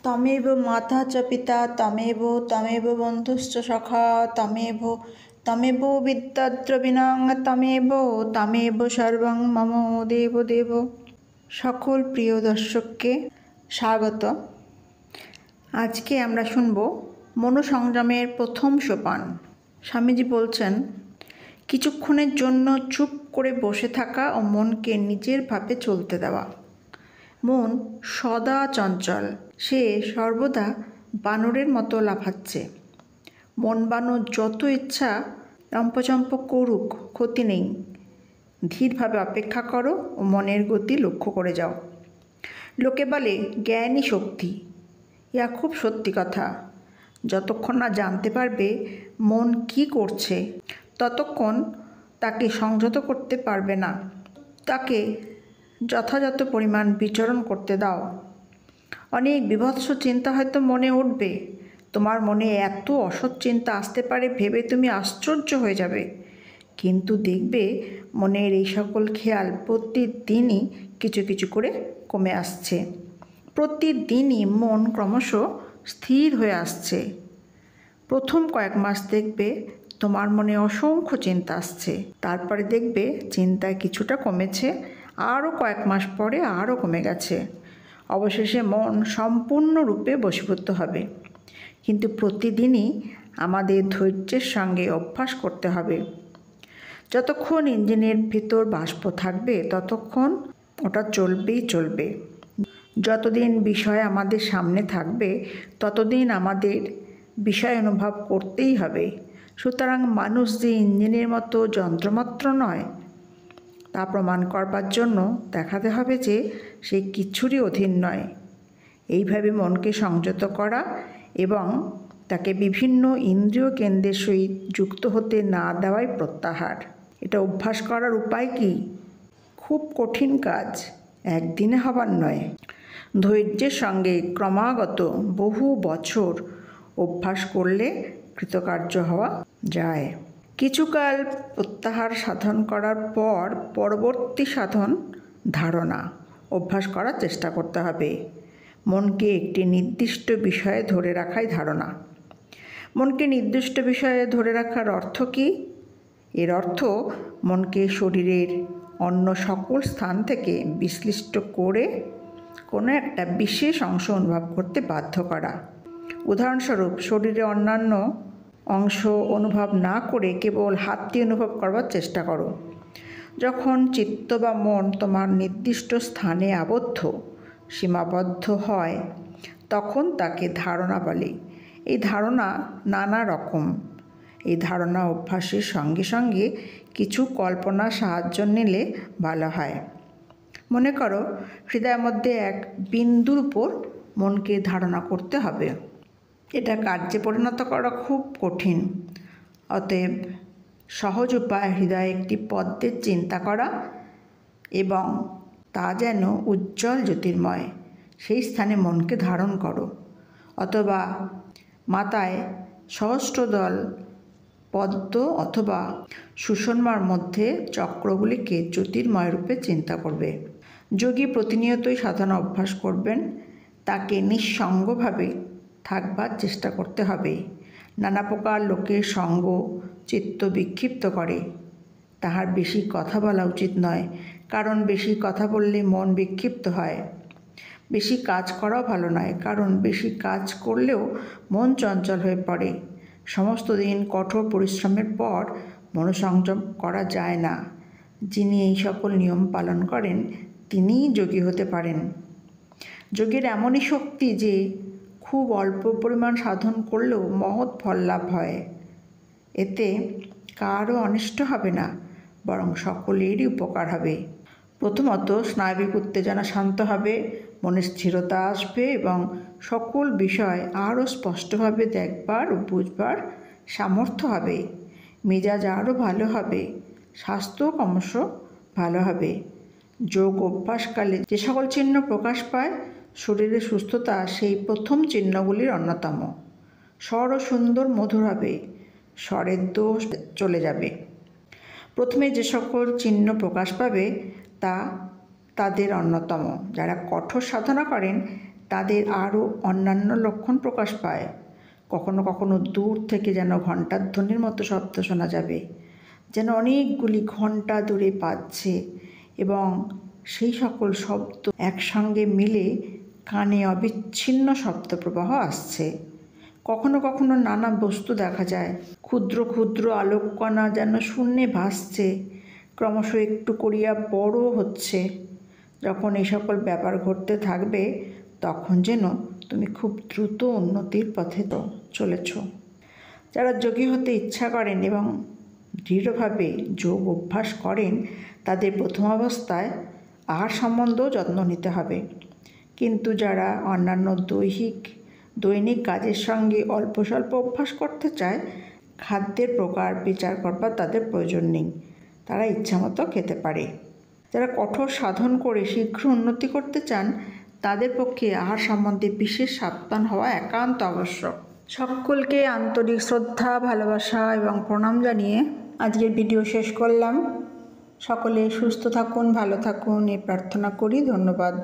তমেব মাতা চ পিতা তমেব তমেব বন্ধুশ্চ সখা তমেব তমেব বিদ্যাদ্রবিণাং তমেব তমেব সর্বং মম দেব দেব। সকল প্রিয় দর্শককে স্বাগত। আজকে আমরা শুনব মনোসংযমের প্রথম সোপান। স্বামীজি বলছেন, কিছুক্ষণের জন্য চুপ করে বসে থাকা ও মনকে নিজের ভাবে চলতে দেওয়া। মন সদা চঞ্চল, সে সর্বদা বানরের মতো লাফাচ্ছে। মন বানর যত ইচ্ছা লম্পচম্প করুক, ক্ষতি নেই। ধীরভাবে অপেক্ষা করো ও মনের গতি লক্ষ্য করে যাও। লোকে বলে জ্ঞানই শক্তি, ইয়া খুব সত্যি কথা। যতক্ষণ না জানতে পারবে মন কি করছে, ততক্ষণ তাকে সংযত করতে পারবে না। তাকে যথাযথ পরিমাণ বিচরণ করতে দাও। অনেক বিভৎস চিন্তা হয়তো মনে উঠবে। তোমার মনে এত অসৎ চিন্তা আসতে পারে ভেবে তুমি আশ্চর্য হয়ে যাবে। কিন্তু দেখবে মনের এই সকল খেয়াল প্রতিদিনই কিছু কিছু করে কমে আসছে। প্রতিদিনই মন ক্রমশ স্থির হয়ে আসছে। প্রথম কয়েক মাস দেখবে তোমার মনে অসংখ্য চিন্তা আসছে, তারপরে দেখবে চিন্তায় কিছুটা কমেছে, আরও কয়েক মাস পরে আরও কমে গেছে। অবশেষে মন সম্পূর্ণরূপে বশীভূত হবে। কিন্তু প্রতিদিনই আমাদের ধৈর্যের সঙ্গে অভ্যাস করতে হবে। যতক্ষণ ইঞ্জিনের ভিতর বাষ্প থাকবে ততক্ষণ ওটা চলবেই চলবে। যতদিন বিষয় আমাদের সামনে থাকবে ততদিন আমাদের বিষয় অনুভব করতেই হবে। সুতরাং মানুষ যে ইঞ্জিনের মতো যন্ত্রমাত্র নয়, তা প্রমাণ করবার জন্য দেখাতে হবে যে সে কিছুরই অধীন নয়। এইভাবে মনকে সংযত করা এবং তাকে বিভিন্ন ইন্দ্রিয় কেন্দ্রের সহিত যুক্ত হতে না দেওয়াই প্রত্যাহার। এটা অভ্যাস করার উপায় কি? খুব কঠিন কাজ, একদিনে হবার নয়। ধৈর্যের সঙ্গে ক্রমাগত বহু বছর অভ্যাস করলে কৃতকার্য হওয়া যায়। কিছুকাল প্রত্যাহার সাধন করার পর পরবর্তী সাধন ধারণা অভ্যাস করার চেষ্টা করতে হবে। মনকে একটি নির্দিষ্ট বিষয়ে ধরে রাখাই ধারণা। মনকে নির্দিষ্ট বিষয়ে ধরে রাখার অর্থ কী? এর অর্থ মনকে শরীরের অন্য সকল স্থান থেকে বিশ্লিষ্ট করে কোনো একটা বিশেষ অংশ অনুভব করতে বাধ্য করা। উদাহরণস্বরূপ, শরীরে অন্যান্য অংশ অনুভব না করে কেবল হাতটি অনুভব করবার চেষ্টা করো। যখন চিত্ত বা মন তোমার নির্দিষ্ট স্থানে আবদ্ধ, সীমাবদ্ধ হয়, তখন তাকে ধারণা বলে। এই ধারণা নানা রকম। এই ধারণা অভ্যাসের সঙ্গে সঙ্গে কিছু কল্পনার সাহায্য নিলে ভালো হয়। মনে করো, হৃদয়ের মধ্যে এক বিন্দুর উপর মনকে ধারণা করতে হবে। এটা কার্যে পরিণত করা খুব কঠিন। অতএব সহজ উপায় হৃদয়ে একটি পদ্মের চিন্তা করা এবং তা যেন উজ্জ্বল জ্যোতির্ময়। সেই স্থানে মনকে ধারণ করো। অথবা মাথায় সহস্রদল পদ্ম অথবা সুষুম্নার মধ্যে চক্রগুলিকে জ্যোতির্ময় রূপে চিন্তা করবে। যোগী প্রতিনিয়তই সাধনা অভ্যাস করবেন। তাকে নিঃসঙ্গভাবে থাকবার চেষ্টা করতে হবে। নানা প্রকার লোকের সঙ্গ চিত্ত বিক্ষিপ্ত করে। তাহার বেশি কথা বলা উচিত নয়, কারণ বেশি কথা বললে মন বিক্ষিপ্ত হয়। বেশি কাজ করাও ভালো নয়, কারণ বেশি কাজ করলেও মন চঞ্চল হয়ে পড়ে। সমস্ত দিন কঠোর পরিশ্রমের পর মনোসংযম করা যায় না। যিনি এই সকল নিয়ম পালন করেন তিনিই যোগী হতে পারেন। যোগের এমনই শক্তি যে খুব অল্প পরিমাণ সাধন করলেও মহৎ ফল লাভ হয়। এতে কারও অনিষ্ট হবে না, বরং সকলেরই উপকার হবে। প্রথমত স্নায়বিক উত্তেজনা শান্ত হবে, মনে স্থিরতা আসবে এবং সকল বিষয় আরও স্পষ্টভাবে দেখবার ও বুঝবার সামর্থ্য হবে। মেজাজ আরও ভালো হবে, স্বাস্থ্য ক্রমশ ভালো হবে। যোগ অভ্যাসকালে যে সকল চিহ্ন প্রকাশ পায়, শরীরের সুস্থতা সেই প্রথম চিহ্নগুলির অন্যতম। স্বরও সুন্দর মধুর হবে, স্বরের দোষ চলে যাবে। প্রথমে যে সকল চিহ্ন প্রকাশ পাবে তা তাদের অন্যতম। যারা কঠোর সাধনা করেন তাদের আরও অন্যান্য লক্ষণ প্রকাশ পায়। কখনো কখনো দূর থেকে যেন ঘণ্টার ধ্বনির মতো শব্দ শোনা যাবে, যেন অনেকগুলি ঘণ্টা দূরে বাজছে এবং সেই সকল শব্দ একসঙ্গে মিলে কানে অবিচ্ছিন্ন শব্দপ্রবাহ আসছে। কখনো কখনো নানা বস্তু দেখা যায়, ক্ষুদ্র ক্ষুদ্র আলোককণা যেন শূন্যে ভাসছে, ক্রমশ একটু করিয়া বড় হচ্ছে। যখন এই সকল ব্যাপার ঘটতে থাকবে তখন যেন তুমি খুব দ্রুত উন্নতির পথে চলেছ। যারা যোগী হতে ইচ্ছা করেন এবং দৃঢ়ভাবে যোগ অভ্যাস করেন তাদের প্রথম অবস্থায় আহার সম্বন্ধেও যত্ন নিতে হবে, কিন্তু যারা অন্যান্য দৈনিক কাজের সঙ্গে অল্প স্বল্প অভ্যাস করতে চায় খাদ্যের প্রকার বিচার করবার তাদের প্রয়োজন নেই, তারা ইচ্ছামতো খেতে পারে। যারা কঠোর সাধন করে শীঘ্র উন্নতি করতে চান তাদের পক্ষে আহার সম্বন্ধে বিশেষ সাবধান হওয়া একান্ত আবশ্যক। সকলকে আন্তরিক শ্রদ্ধা, ভালোবাসা এবং প্রণাম জানিয়ে আজকের ভিডিও শেষ করলাম। সকলে সুস্থ থাকুন, ভালো থাকুন এই প্রার্থনা করি। ধন্যবাদ।